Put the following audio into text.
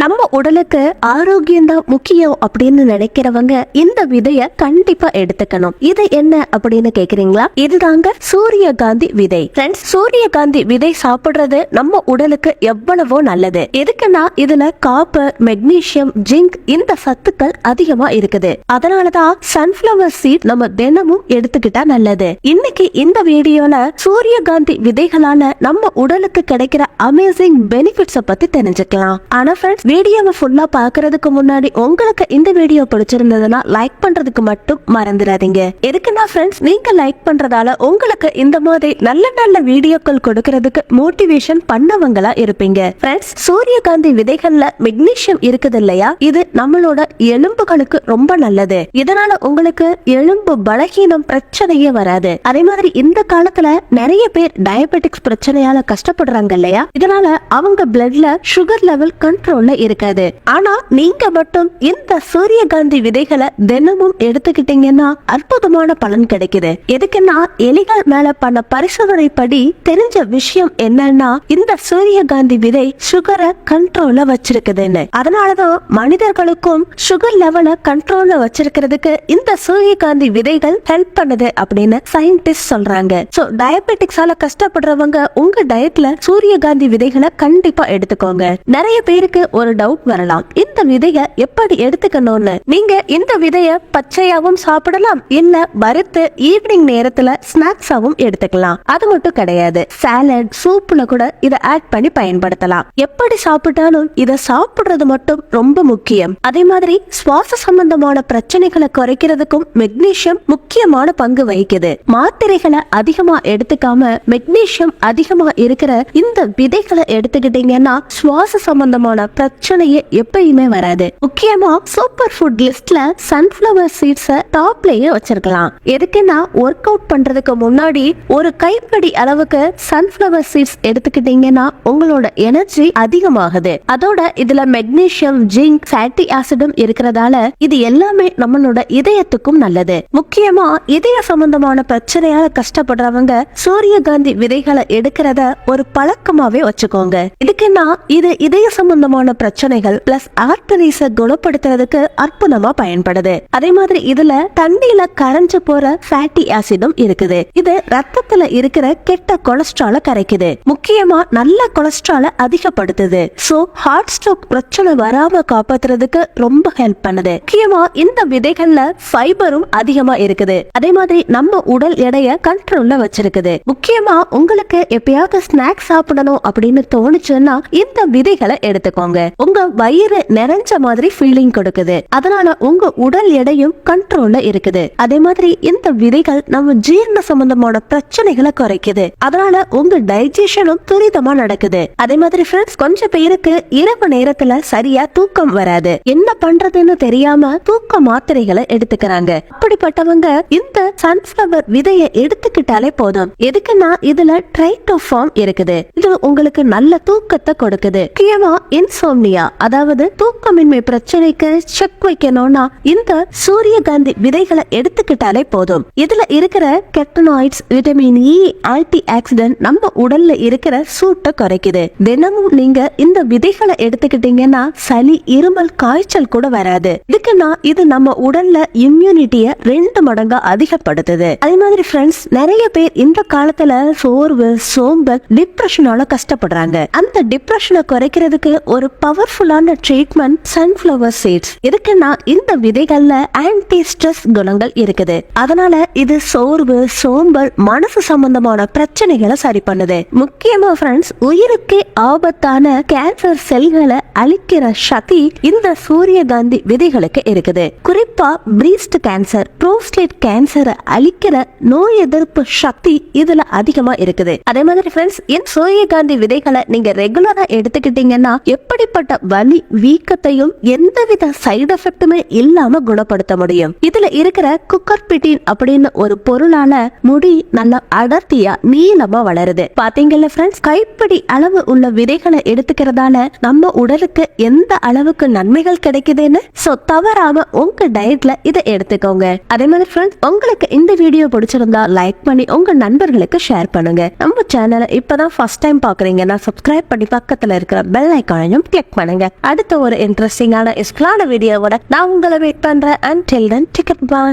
நம்ம உடலுக்கு ஆரோக்கியம் தான் முக்கியம் அப்படின்னு நினைக்கிறவங்க இந்த விதைய கண்டிப்பா எடுத்துக்கணும். இது என்ன அப்படின்னு கேக்குறீங்களா? இதுதாங்க சூரியகாந்தி விதை. ஃப்ரெண்ட்ஸ், சூரியகாந்தி விதை சாப்பிடுறது நம்ம உடலுக்கு எவ்வளவோ நல்லது. எதுக்குன்னா இதுல காப்பர், மெக்னீசியம், ஜிங்க் இந்த சத்துக்கள் அதிகமா இருக்குது. அதனாலதான் சன்ஃபிளவர் சீட் நம்ம தினமும் எடுத்துக்கிட்டா நல்லது. இன்னைக்கு இந்த வீடியோல சூரியகாந்தி விதைகளால நம்ம உடலுக்கு கிடைக்கிற அமேசிங் பெனிஃபிட்ஸ் பத்தி தெரிஞ்சுக்கலாம். ஆனா ஃப்ரெண்ட்ஸ், வீடியோவை ஃபுல்லா பாக்குறதுக்கு முன்னாடி உங்களுக்கு இந்த வீடியோ பிடிச்சிருந்ததுன்னா லைக் பண்றதுக்கு மட்டும் மறந்துடாதீங்க. எதுக்குன்னா ஃப்ரெண்ட்ஸ், நீங்க லைக் பண்றதால உங்களுக்கு இந்த மாதிரி நல்ல நல்ல வீடியோக்கள் கொடுக்கறதுக்கு மோட்டிவேஷன் பண்ணவங்களா இருப்பீங்க. ஃப்ரெண்ட்ஸ், சூரியகாந்தி விதைகள்ல மெக்னீசியம் இருக்குது இல்லையா? இது நம்மளோட எலும்புகளுக்கு ரொம்ப நல்லது. இதனால உங்களுக்கு எலும்பு பலகீனம் பிரச்சனையே வராது. அதே மாதிரி இந்த காலத்துல நிறைய பேர் டயபெட்டிக்ஸ் பிரச்சனையால கஷ்டப்படுறாங்க இல்லையா? இதனால அவங்க பிளட்ல சுகர் லெவல் கண்ட்ரோல்ல இருக்காது. ஆனா நீங்க மட்டும் இந்த சூரியகாந்தி விதைகளை தினமும் எடுத்துக்கிட்டீங்கன்னா அற்புதமான பலன் கிடைக்குது. எதுக்குன்னா எலிகள் மேல பண்ண பரிசோதனை படி தெரிஞ்ச விஷயம் என்னன்னா இந்த சூரியகாந்தி விதை சுகரை கண்ட்ரோல்ல வச்சிருக்குதுன்னு. அதனாலதான் மனிதர்களுக்கும் சுகர் லெவலை கண்ட்ரோல்ல வச்சிருக்கிறதுக்கு இந்த சூரியகாந்தி விதைகள் ஹெல்ப் பண்ணுது அப்படின்னு சயின்டிஸ்ட் சொல்றாங்க. சோ டயபெட்டிக்ஸால கஷ்டப்படுறவங்க உங்க டயட்ல சூரியகாந்தி விதைகளை கண்டிப்பா எடுத்துக்கோங்க. நிறைய பேருக்கு ஒரு டவுட் வரலாம், இந்த விதைய எப்படி எடுத்துக்கணும்னு. நீங்க இந்த விதைய பச்சையாவும் சாப்பிடலாம், இல்ல வறுத்து ஈவினிங் நேரத்துல ஸ்நாக்ஸாவும் எடுத்துக்கலாம். அது மட்டும் கிடையாது, சாலட், சூப்ல கூட இத ஆட் பண்ணி பயன்படுத்தலாம். எப்படி சாப்பிட்டாலும் இத சாப்பிடுறது மட்டும் ரொம்ப முக்கியம். அதே மாதிரி சுவாச சம்பந்தமான பிரச்சனைகளை குறைக்கிறதுக்கும் மெக்னீசியம் முக்கியமான பங்கு வகிக்குது. மாத்திரைகளை அதிகமா எடுத்துக்காம மெக்னீசியம் அதிகமா இருக்கிற இந்த விதைகளை எடுத்துக்கிட்டீங்கன்னா சுவாச சம்பந்தமான பிரச்சனையே எப்பயுமே வராது. முக்கியமா சூப்பர் ஃபுட் லிஸ்ட்ல சன்ஃபிளவர் சீட்ஸ டாப்லயே வச்சிருக்கலாம். எதுக்குன்னா ஒர்க் அவுட் பண்றதுக்கு முன்னாடி ஒரு கைப்பிடி அளவுக்கு சன்ஃபிளவர் சீட்ஸ் எடுத்துக்கிட்டீங்கன்னா உங்களோட எனர்ஜி அதிகமாகுது. அதோட இதுல மெக்னீசியம், ஜிங்க், ஃபேட்டி ஆசிடும் இருக்கிறதால இது எல்லாமே நம்மளோட இதயத்துக்கும் நல்லது. முக்கியமா இதய சம்பந்தமான பிரச்சனையால கஷ்டப்படுறவங்க சூரியகாந்தி விதைகளை எடுக்கிறத ஒரு பழக்கமாவே வச்சுக்கோங்க. இதுக்குன்னா இது இதய சம்பந்தமான பிரச்சனைகள் பிளஸ் ஆர்டரிஸ குணப்படுத்துறதுக்கு அற்புதமா பயன்படுது. அதே மாதிரி இதுல தண்ணியில கரைஞ்சு போற ஃபேட்டி ஆசிடும் இருக்குது. இது ரத்தத்துல இருக்கிற கெட்ட கொலஸ்ட்ரால கரைக்குது. முக்கியமா நல்ல கொலஸ்ட்ரால அதிகப்படுத்துது. சோ ஹார்ட் ஸ்ட்ரோக் பிரச்சனை வராம காப்பாத்துறதுக்கு ரொம்ப ஹெல்ப் பண்ணுது. முக்கியமா இந்த விதைகள்ல ஃபைபரும் அதிகமா இருக்குது. அதே மாதிரி நம்ம உடல் எடையை கண்ட்ரோல்ல வச்சிருக்குது. முக்கியமா உங்களுக்கு எப்பயாவது ஸ்நாக்ஸ் சாப்பிடணும் அப்படின்னு தோணுச்சுன்னா இந்த விதைகளை எடுத்துக்கோங்க. உங்க வயிறு நிறைஞ்ச மாதிரி ஃபீலிங் கொடுக்குது. அதனால உங்க உடல் எடையும் கண்ட்ரோல்ல இருக்குது. அதே மாதிரி இந்த விதைகள் நம்ம ஜீரண சம்பந்தமான பிரச்சனைகளை குறைக்குது. அதனால உங்க டைஜஷனும் துரிதமா நடக்குது. அதே மாதிரி ஃப்ரெண்ட்ஸ், கொஞ்சம் பேருக்கு இரவு நேரத்துல சரியா தூக்கம் வராது. என்ன பண்றதுன்னு தெரியாம தூக்க மாத்திரைகளை எடுத்துக்கிறாங்க. அப்படிப்பட்டவங்க இந்த சன்ஃபிளவர் விதையை எடுத்துக்கிட்டாலே போதும். எதுக்குன்னா இதுல ட்ரைட்டோஃபார்ம் இருக்குது. இது உங்களுக்கு நல்ல தூக்கத்தை கொடுக்குது. முக்கியமா இன்சோம்னியா, அதாவது தூக்கமின்மை பிரச்சனைக்கு செக் வைக்கணும்னா இந்த சூரியகாந்தி விதைகளை எடுத்துக்கிட்டாலே போதும். இதுல இருக்கிற கெட்டனாய்ட்ஸ், விட்டமின் இ, ஆன்டி ஆக்சிடென்ட் நம்ம உடல்ல இருக்கிற சூட்டை குறைக்குது. தினமும் நீங்க இந்த விதைகளை எடுத்துக்கிட்டீங்கன்னா சளி, இருமல், காய்ச்சல் கூட வராது. இதுக்குன்னா இது நம்ம உடல்ல இம்யூனிட்டிய 2 மடங்கா அதிகப்படுத்துது. அதே மாதிரி ஃப்ரெண்ட்ஸ், நிறைய பேர் இந்த காலத்துல சோர்வு, சோம்பல், டிப்ரெஷனால கஷ்டப்படுறாங்க. அந்த டிப்ரெஷனை குறைக்கிறதுக்கு ஒரு பவர்ஃபுல்லான ட்ரீட்மெண்ட் சன்ஃபிளவர் சீட்ஸ். இதுக்குன்னா இந்த விதைகள்ல ஆன்டி ஸ்ட்ரெஸ் குணங்கள் இருக்குது. அதனால இது சோர்வு, சோம்பல், மனசு சம்பந்தமான பிரச்சனைகளை சரி பண்ணுது. முக்கியமா ஃப்ரெண்ட்ஸ், உயிருக்கு ஆபத்தான கேன்சர் செல்களை அழிக்கிற சக்தி இந்த சூரியகாந்தி விதைகளுக்கு இருக்குது. குறிப்பா பிரீஸ்ட் கேன்சர், புரோஸ்டேட் கேன்சரை அழிக்கிற நோய் எதிர்ப்பு சக்தி இதுல அதிகமா இருக்குது. அதே மாதிரி ஃப்ரெண்ட்ஸ், இந்த சூரியகாந்தி விதைகளை நீங்க ரெகுலரா எடுத்துக்கிட்டீங்கன்னா எப்படிப்பட்ட வலி, வீக்கத்தையும் எந்தவித சைடு எஃபெக்ட்டுமே இல்லாம குணப்படுத்த முடியும். இதுல இருக்கிற குக்கர்பிட்டின் அப்படின்னு ஒரு பொருளால முடி நல்ல அடர்த்தியா நீளமா வளருது. பாத்தீங்கல்ல ஃப்ரெண்ட்ஸ், கைப்பிடி அளவு உள்ள விதைகளை எடுத்துக்கிறதால நம்ம உடலுக்கு எந்த அளவுக்கு நன்மைகள் கிடைக்குதுன்னு. சோ தவறாம உங்க டயட்ல இதை எடுத்துக்கோங்க. அதே மாதிரி ஃப்ரெண்ட்ஸ், உங்களுக்கு இந்த வீடியோ பிடிச்சிருந்தா லைக் பண்ணி உங்க நண்பர்களுக்கு ஷேர் பண்ணுங்க. நம்ம சேனலை இப்பதான் ஃபர்ஸ்ட் டைம் பாக்குறீங்கன்னா சப்ஸ்கிரைப் பண்ணி பக்கத்துல இருக்கிற பெல் ஐகானையும் கிளிக் லைக் பண்ணுங்க. அடுத்த ஒரு இன்ட்ரெஸ்டிங்கான யூஸ்ஃபுல்லான வீடியோவோட நான் உங்களை வெயிட் பண்றேன். until then take care, bye.